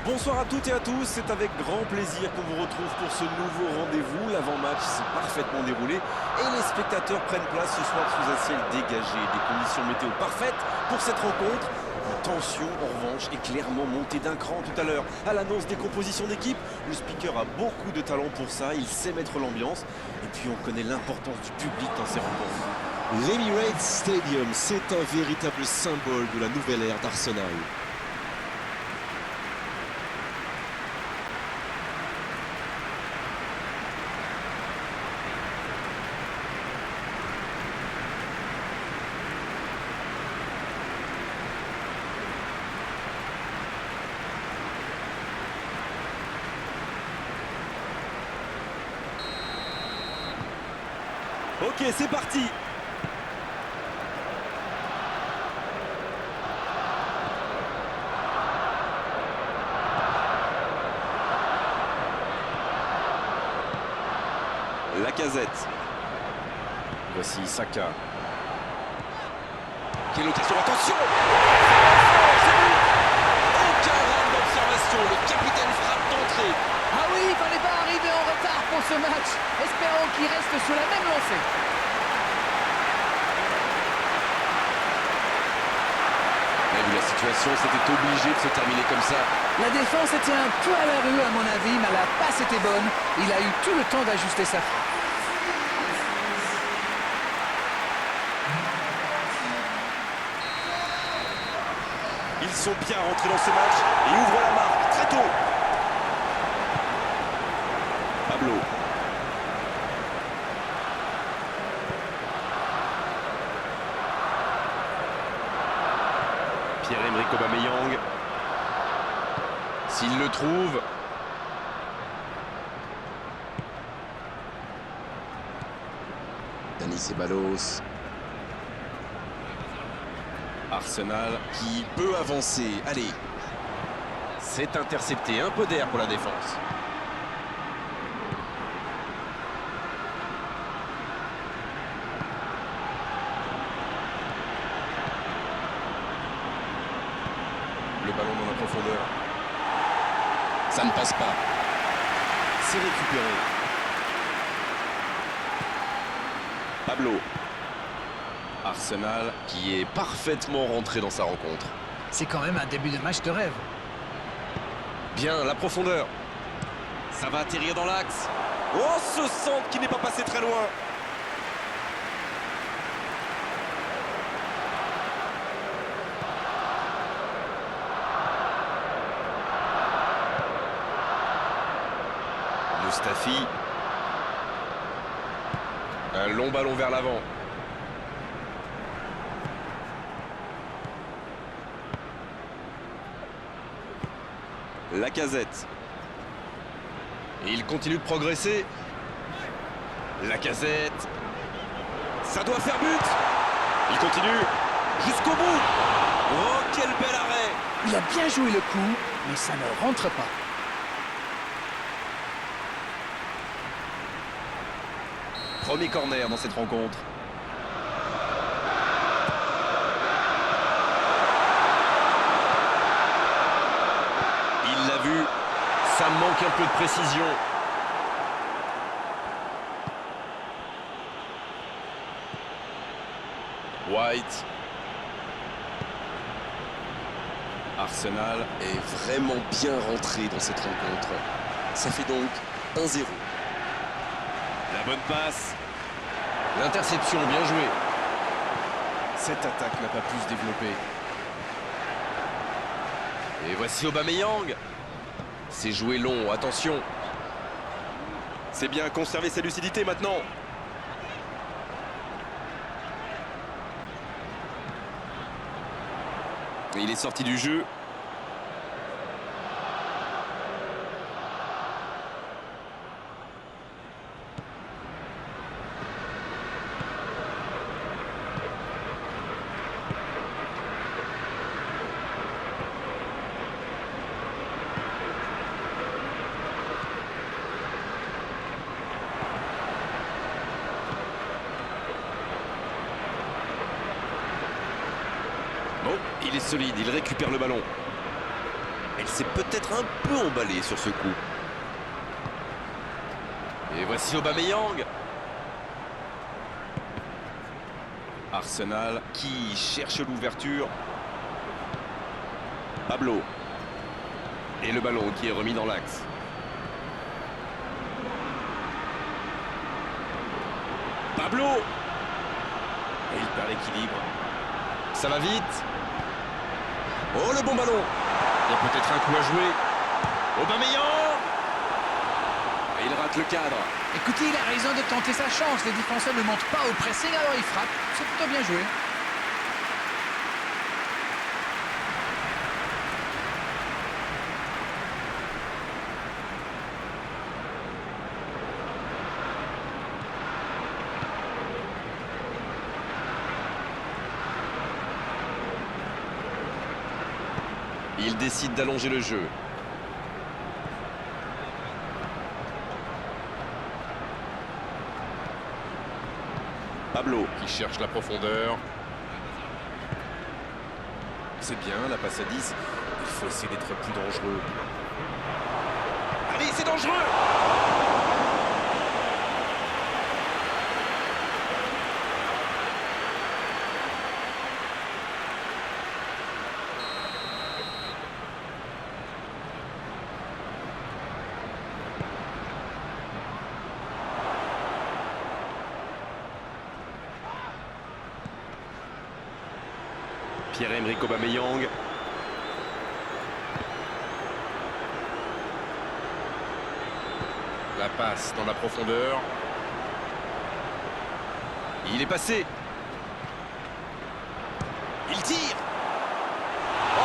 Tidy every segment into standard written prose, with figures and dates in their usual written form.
Bonsoir à toutes et à tous, c'est avec grand plaisir qu'on vous retrouve pour ce nouveau rendez-vous. L'avant-match s'est parfaitement déroulé et les spectateurs prennent place ce soir sous un ciel dégagé. Des conditions météo parfaites pour cette rencontre. La tension, en revanche, est clairement montée d'un cran tout à l'heure. À l'annonce des compositions d'équipe, le speaker a beaucoup de talent pour ça, il sait mettre l'ambiance. Et puis on connaît l'importance du public dans ces rencontres. L'Emirates Stadium, c'est un véritable symbole de la nouvelle ère d'Arsenal. Ok, c'est parti. Lacazette. Voici Saka. Quelle occasion, attention! Aucun rame d'observation, le capitaine frappe d'entrée. Ah oui, il fallait pas arriver en retard pour ce match. Espérons qu'il reste sur la même lancée. On a vu la situation, c'était obligé de se terminer comme ça. La défense était un peu à la rue à mon avis, mais la passe était bonne. Il a eu tout le temps d'ajuster sa frappe. Ils sont bien rentrés dans ce match et ouvrent la marque très tôt. Pablo. Pierre-Emerick Aubameyang. S'il le trouve. Dani Ceballos. Arsenal qui peut avancer. Allez. C'est intercepté. Un peu d'air pour la défense. Le ballon dans la profondeur. Ça ne passe pas. C'est récupéré. Pablo. Arsenal qui est parfaitement rentré dans sa rencontre. C'est quand même un début de match de rêve. Bien, la profondeur. Ça va atterrir dans l'axe. Oh, ce centre qui n'est pas passé très loin. Mustafi. Un long ballon vers l'avant. Lacazette. Et il continue de progresser. Lacazette. Ça doit faire but. Il continue jusqu'au bout. Oh, quel bel arrêt. Il a bien joué le coup, mais ça ne rentre pas. Premier corner dans cette rencontre. Il l'a vu. Ça manque un peu de précision. White. Arsenal Est vraiment bien rentré dans cette rencontre. Ça fait donc 1-0. La bonne passe. L'interception, bien joué. Cette attaque n'a pas pu se développer. Et voici Aubameyang. C'est joué long, attention. C'est bien conserver sa lucidité maintenant. Et il est sorti du jeu. Bon, il est solide, il récupère le ballon. Il s'est peut-être un peu emballé sur ce coup. Et voici Aubameyang. Arsenal qui cherche l'ouverture. Pablo. Et le ballon qui est remis dans l'axe. Pablo. Et il perd l'équilibre. Ça va vite. Oh, le bon ballon. Il y a peut-être un coup à jouer. Aubameyang. Et il rate le cadre. Écoutez, il a raison de tenter sa chance. Les défenseurs ne montent pas au pressing, alors il frappe. C'est plutôt bien joué. Il décide d'allonger le jeu. Pablo qui cherche la profondeur. C'est bien la passe à 10. Il faut essayer d'être plus dangereux. Allez, c'est dangereux! Pierre-Emerick Aubameyang. La passe dans la profondeur. Il est passé. Il tire. Oh,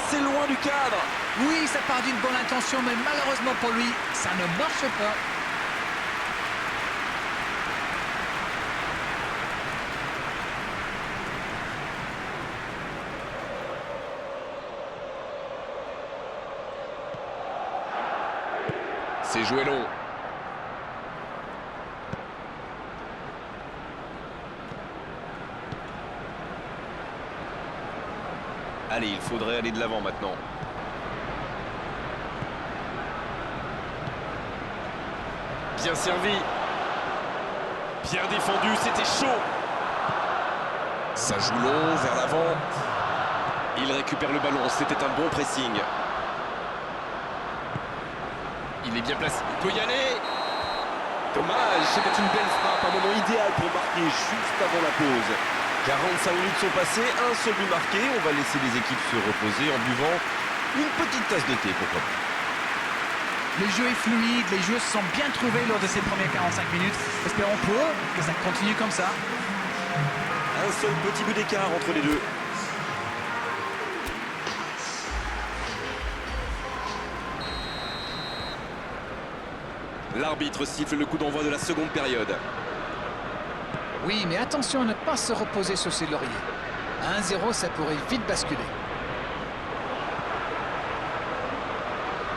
c'est loin du cadre. Oui, ça part d'une bonne intention, mais malheureusement pour lui, ça ne marche pas. C'est joué long. Allez, il faudrait aller de l'avant maintenant. Bien servi. Bien défendu, c'était chaud. Ça joue long, vers l'avant. Il récupère le ballon, c'était un bon pressing. Il est bien placé, il peut y aller. Dommage, c'était une belle frappe, un moment idéal pour marquer juste avant la pause. 45 minutes sont passées, un seul but marqué. On va laisser les équipes se reposer en buvant une petite tasse de thé, pourquoi pas. Le jeu est fluide, les joueurs se sont bien trouvés lors de ces premières 45 minutes. Espérons pour eux que ça continue comme ça. Un seul petit but d'écart entre les deux. L'arbitre siffle le coup d'envoi de la seconde période. Oui, mais attention à ne pas se reposer sur ses lauriers. À 1-0, ça pourrait vite basculer.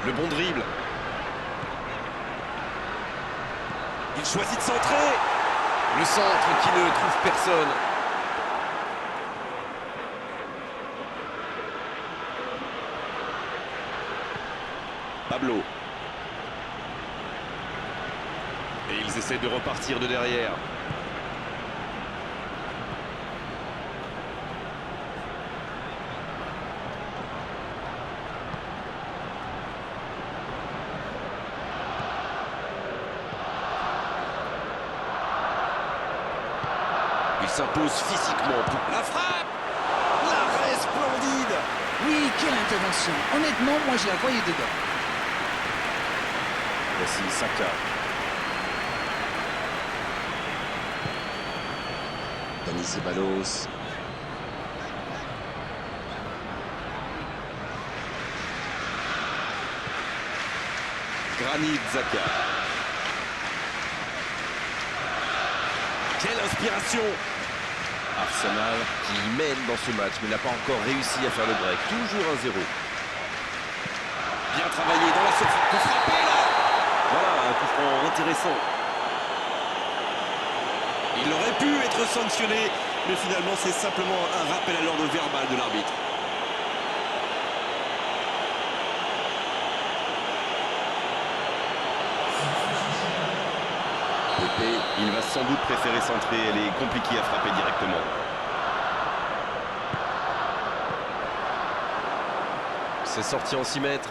Le bon dribble. Il choisit de centrer. Le centre qui ne trouve personne. Pablo. Et ils essaient de repartir de derrière. Il s'impose physiquement pour la frappe. L'arrêt splendide. Oui, quelle intervention. Honnêtement, moi je la voyais dedans. Voici Saka. Dani Ceballos. Granit Xhaka. Quelle inspiration! Arsenal qui mène dans ce match mais n'a pas encore réussi à faire le break. Toujours 1-0. Bien travaillé dans la surface. Coup frappé là! Voilà, un coup franc intéressant. Il aurait pu être sanctionné, mais finalement c'est simplement un rappel à l'ordre verbal de l'arbitre. Pépé, il va sans doute préférer centrer, elle est compliquée à frapper directement. C'est sorti en 6 mètres.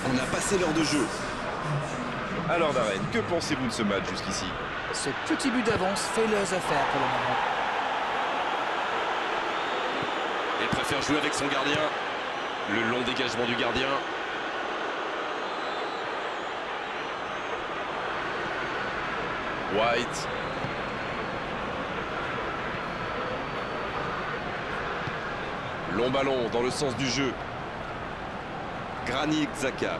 On a passé l'heure de jeu. Alors Darren, que pensez-vous de ce match jusqu'ici? Ce petit but d'avance fait leurs affaires pour le moment. Il préfère jouer avec son gardien. Le long dégagement du gardien. White. Long ballon dans le sens du jeu. Granit Xhaka.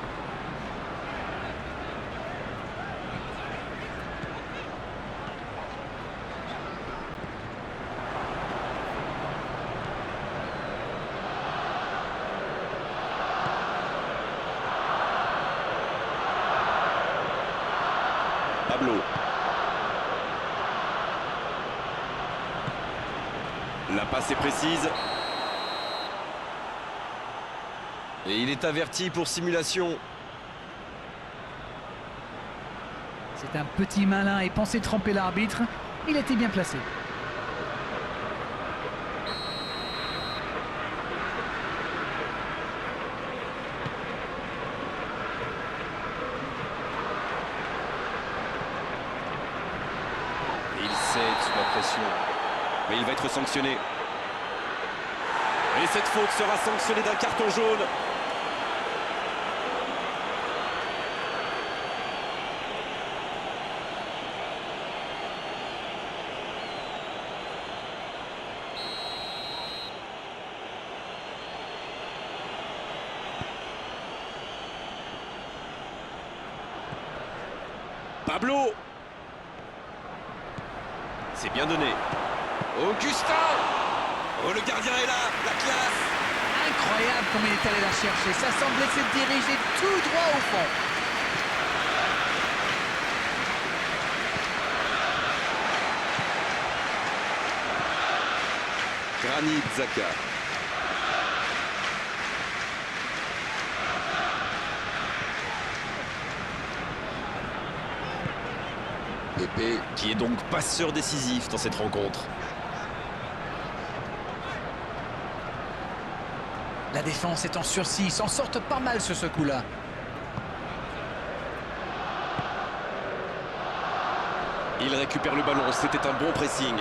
Pablo. La passe est précise. Et il est averti pour simulation. C'est un petit malin et pensait tromper l'arbitre. Il était bien placé. Et il cède sous la pression. Mais il va être sanctionné. Et cette faute sera sanctionnée d'un carton jaune. Pablo. C'est bien donné. Augustin. Oh, le gardien est là, la classe. Incroyable comme il est allé la chercher. Ça semblait se diriger tout droit au fond. Granit Xhaka. Pépé, qui est donc passeur décisif dans cette rencontre. La défense est en sursis. Ils s'en sortent pas mal sur ce coup-là. Il récupère le ballon, c'était un bon pressing.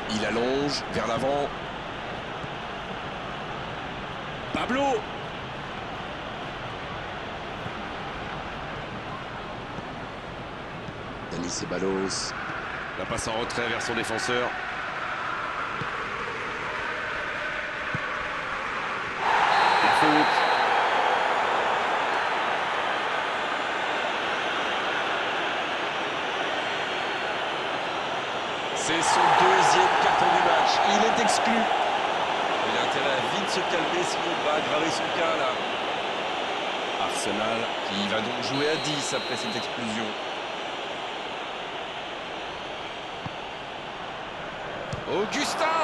Il allonge vers l'avant. Pablo. Dani Ceballos. La passe en retrait vers son défenseur. La faute. C'est son deuxième carton du match. Il est exclu. Il a intérêt à vite se calmer, sinon il va aggraver son cas là. Arsenal qui va donc jouer à 10 après cette explosion. Augustin.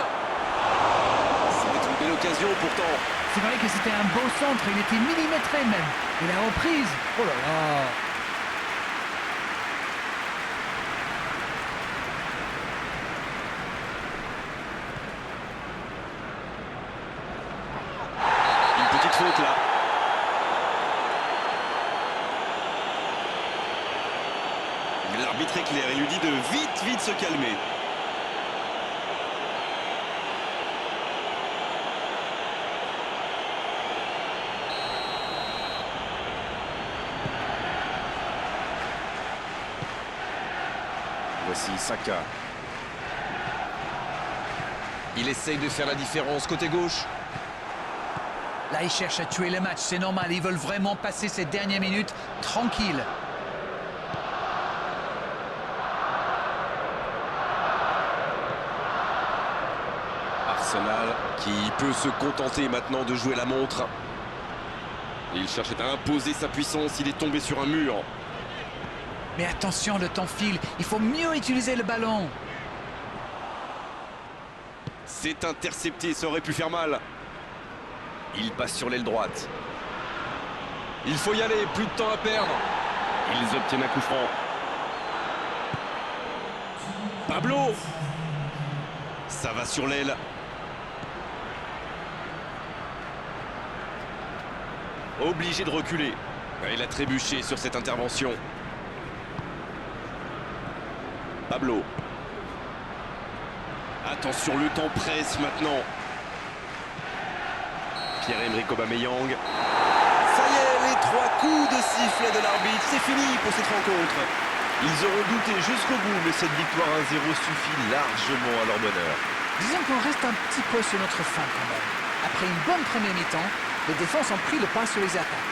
C'était une belle occasion pourtant. C'est vrai que c'était un beau centre. Il était millimétré même. Et la reprise. Oh là là. Petite faute là. L'arbitre est clair, il lui dit de vite se calmer. Voici Saka. Il essaye de faire la différence côté gauche. Là, ils cherchent à tuer le match. C'est normal. Ils veulent vraiment passer ces dernières minutes tranquilles. Arsenal qui peut se contenter maintenant de jouer la montre. Il cherchait à imposer sa puissance, il est tombé sur un mur. Mais attention, le temps file. Il faut mieux utiliser le ballon. C'est intercepté, ça aurait pu faire mal. Il passe sur l'aile droite. Il faut y aller, plus de temps à perdre. Ils obtiennent un coup franc. Pablo. Ça va sur l'aile. Obligé de reculer. Il a trébuché sur cette intervention. Pablo. Attention, le temps presse maintenant. Pierre-Emerick Aubameyang. Ça y est, les 3 coups de sifflet de l'arbitre, c'est fini pour cette rencontre. Ils auront douté jusqu'au bout, mais cette victoire 1-0 suffit largement à leur bonheur. Disons qu'on reste un petit peu sur notre fin quand même. Après une bonne première mi-temps, les défenses ont pris le pas sur les attaques.